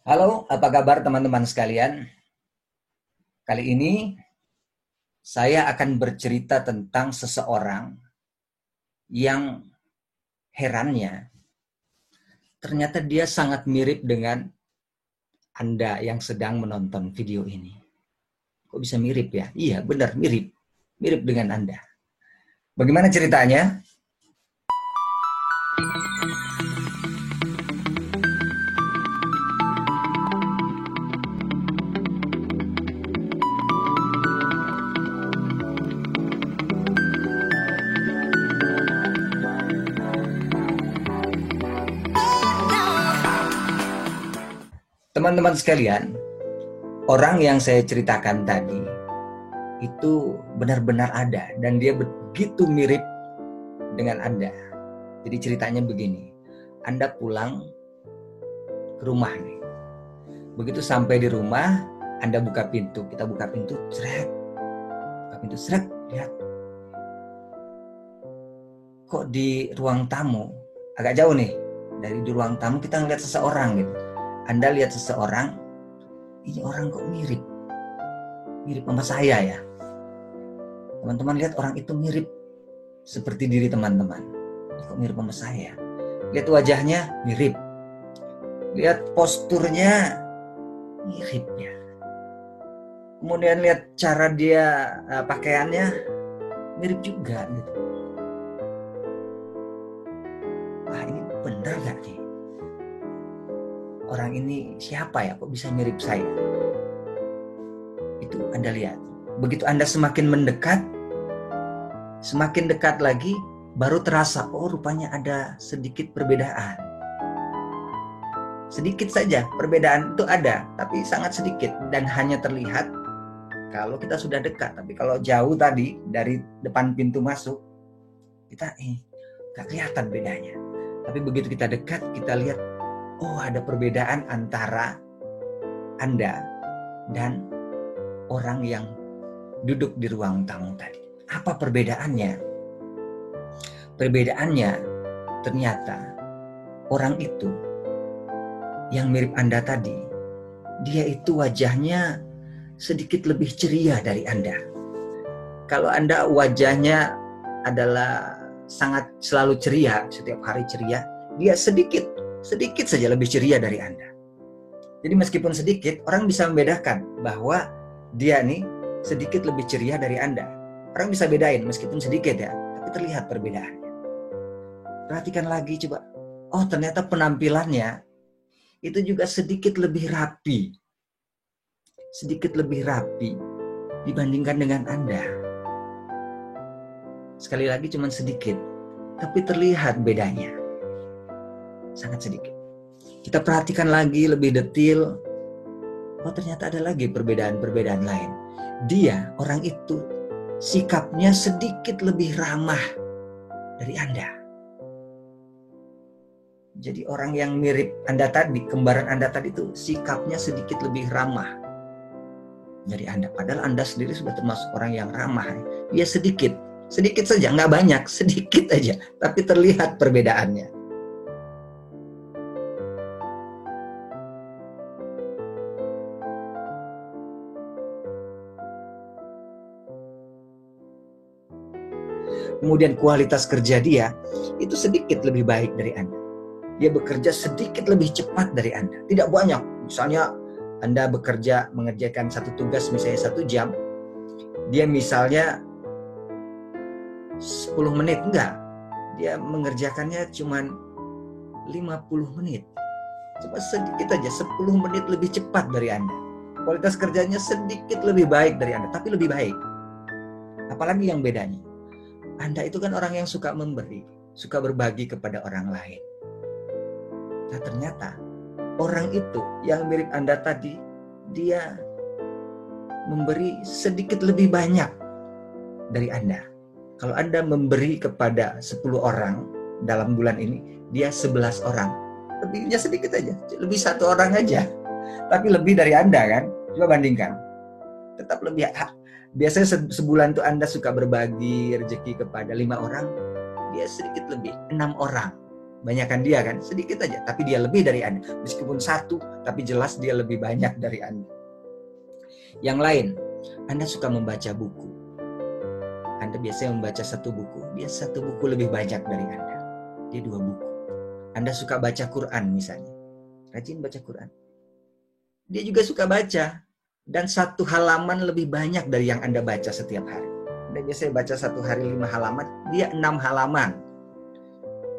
Halo, apa kabar teman-teman sekalian? Kali ini saya akan bercerita tentang seseorang yang herannya ternyata dia sangat mirip dengan Anda yang sedang menonton video ini. Kok bisa mirip ya? Iya, benar mirip. Mirip dengan Anda. Bagaimana ceritanya? Teman-teman sekalian, orang yang saya ceritakan tadi itu benar-benar ada dan dia begitu mirip dengan Anda. Jadi ceritanya begini, Anda pulang ke rumah nih. Begitu sampai di rumah, Anda buka pintu, kita buka pintu, seret, buka pintu, seret, lihat. Kok di ruang tamu, agak jauh nih, dari di ruang tamu kita ngeliat seseorang gitu. Anda lihat seseorang, ini orang kok mirip, mirip sama saya ya. Teman-teman lihat orang itu mirip seperti diri teman-teman. Kok mirip sama saya? Lihat wajahnya, mirip. Lihat posturnya, mirip ya. Kemudian lihat cara dia pakaiannya, mirip juga gitu. Wah, ini benar gak nih? Orang ini siapa ya? Kok bisa mirip saya? Itu Anda lihat. Begitu Anda semakin mendekat, semakin dekat lagi, baru terasa, oh rupanya ada sedikit perbedaan. Sedikit saja perbedaan itu ada, tapi sangat sedikit dan hanya terlihat kalau kita sudah dekat. Tapi kalau jauh tadi dari depan pintu masuk, kita gak kelihatan bedanya. Tapi begitu kita dekat, kita lihat, oh ada perbedaan antara Anda dan orang yang duduk di ruang tamu tadi. Apa perbedaannya? Perbedaannya ternyata orang itu yang mirip Anda tadi, dia itu wajahnya sedikit lebih ceria dari Anda. Kalau Anda wajahnya adalah sangat selalu ceria, setiap hari ceria, dia sedikit saja lebih ceria dari Anda. Jadi meskipun sedikit, orang bisa membedakan bahwa dia nih sedikit lebih ceria dari Anda. Orang bisa bedain meskipun sedikit ya, tapi terlihat perbedaannya. Perhatikan lagi coba. Oh, ternyata penampilannya itu juga sedikit lebih rapi. Sedikit lebih rapi dibandingkan dengan Anda. Sekali lagi cuma sedikit, tapi terlihat bedanya. Sangat sedikit. Kita perhatikan lagi lebih detail. Oh, ternyata ada lagi perbedaan-perbedaan lain. Dia, orang itu, sikapnya sedikit lebih ramah dari Anda. Jadi orang yang mirip Anda tadi, kembaran Anda tadi itu sikapnya sedikit lebih ramah dari Anda. Padahal Anda sendiri sudah termasuk orang yang ramah. Dia sedikit saja, nggak banyak, sedikit aja. Tapi terlihat perbedaannya. Kemudian kualitas kerja dia itu sedikit lebih baik dari Anda. Dia bekerja sedikit lebih cepat dari Anda. Tidak banyak. Misalnya Anda bekerja mengerjakan satu tugas misalnya 1 jam. Dia misalnya 10 menit. Enggak. Dia mengerjakannya cuma 50 menit. Cuma sedikit aja, 10 menit lebih cepat dari Anda. Kualitas kerjanya sedikit lebih baik dari Anda, tapi lebih baik. Apalagi yang bedanya? Anda itu kan orang yang suka memberi, suka berbagi kepada orang lain. Nah ternyata orang itu yang mirip Anda tadi, dia memberi sedikit lebih banyak dari Anda. Kalau Anda memberi kepada 10 orang dalam bulan ini, dia 11 orang. Lebihnya sedikit aja, lebih 1 orang aja. Tapi lebih dari Anda kan? Coba bandingkan. Tetap lebih. Biasanya sebulan tuh Anda suka berbagi rezeki kepada 5 orang, dia sedikit lebih, 6 orang. Banyakan dia kan, sedikit aja, tapi dia lebih dari Anda. Meskipun 1, tapi jelas dia lebih banyak dari Anda. Yang lain, Anda suka membaca buku. Anda biasanya membaca satu buku, dia satu buku lebih banyak dari Anda. Dia 2 buku. Anda suka baca Quran misalnya, rajin baca Quran. Dia juga suka baca, dan 1 halaman lebih banyak dari yang Anda baca setiap hari. Anda biasanya baca 1 hari 5 halaman, dia 6 halaman.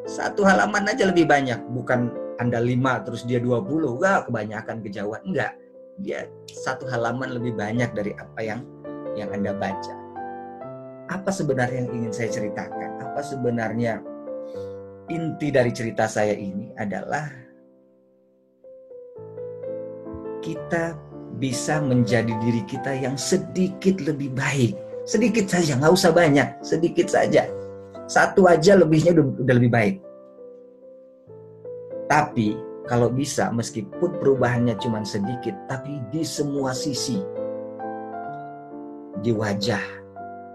1 halaman aja lebih banyak, bukan Anda 5 terus dia 20, wah kebanyakan kejauhan. Enggak, dia 1 halaman lebih banyak dari apa yang Anda baca. Apa sebenarnya yang ingin saya ceritakan? Apa sebenarnya inti dari cerita saya ini adalah kita bisa menjadi diri kita yang sedikit lebih baik. Sedikit saja, nggak usah banyak, sedikit saja. 1 aja lebihnya udah lebih baik. Tapi kalau bisa, meskipun perubahannya cuma sedikit, tapi di semua sisi. Di wajah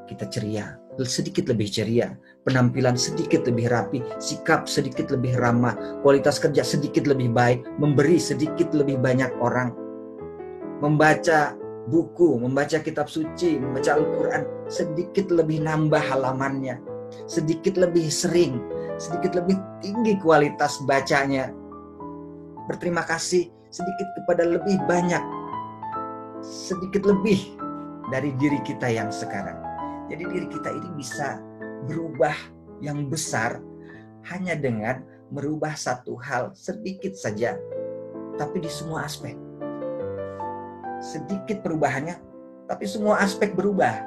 kita ceria, sedikit lebih ceria. Penampilan sedikit lebih rapi, sikap sedikit lebih ramah, kualitas kerja sedikit lebih baik, memberi sedikit lebih banyak orang. Membaca buku, membaca kitab suci, membaca Al-Quran, sedikit lebih nambah halamannya, sedikit lebih sering, sedikit lebih tinggi kualitas bacanya. Berterima kasih sedikit kepada lebih banyak, sedikit lebih dari diri kita yang sekarang. Jadi diri kita ini bisa berubah yang besar hanya dengan merubah 1 hal sedikit saja, tapi di semua aspek. Sedikit perubahannya, tapi semua aspek berubah.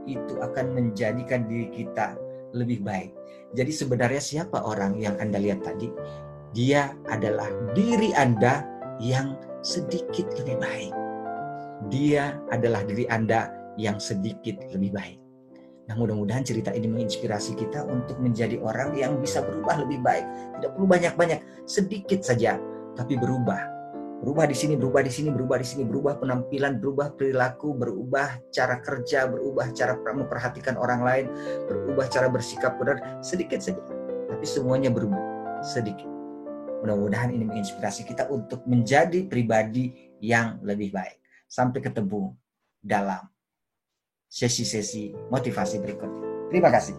Itu akan menjadikan diri kita lebih baik. Jadi sebenarnya siapa orang yang Anda lihat tadi? Dia adalah diri Anda yang sedikit lebih baik. Dia adalah diri Anda yang sedikit lebih baik. Nah, mudah-mudahan cerita ini menginspirasi kita untuk menjadi orang yang bisa berubah lebih baik. Tidak perlu banyak-banyak, sedikit saja, tapi berubah. Berubah di sini, berubah di sini, berubah di sini, berubah penampilan, berubah perilaku, berubah cara kerja, berubah cara memperhatikan orang lain, berubah cara bersikap benar, sedikit saja. Tapi semuanya berubah, sedikit. Mudah-mudahan ini menginspirasi kita untuk menjadi pribadi yang lebih baik. Sampai ketemu dalam sesi-sesi motivasi berikutnya. Terima kasih.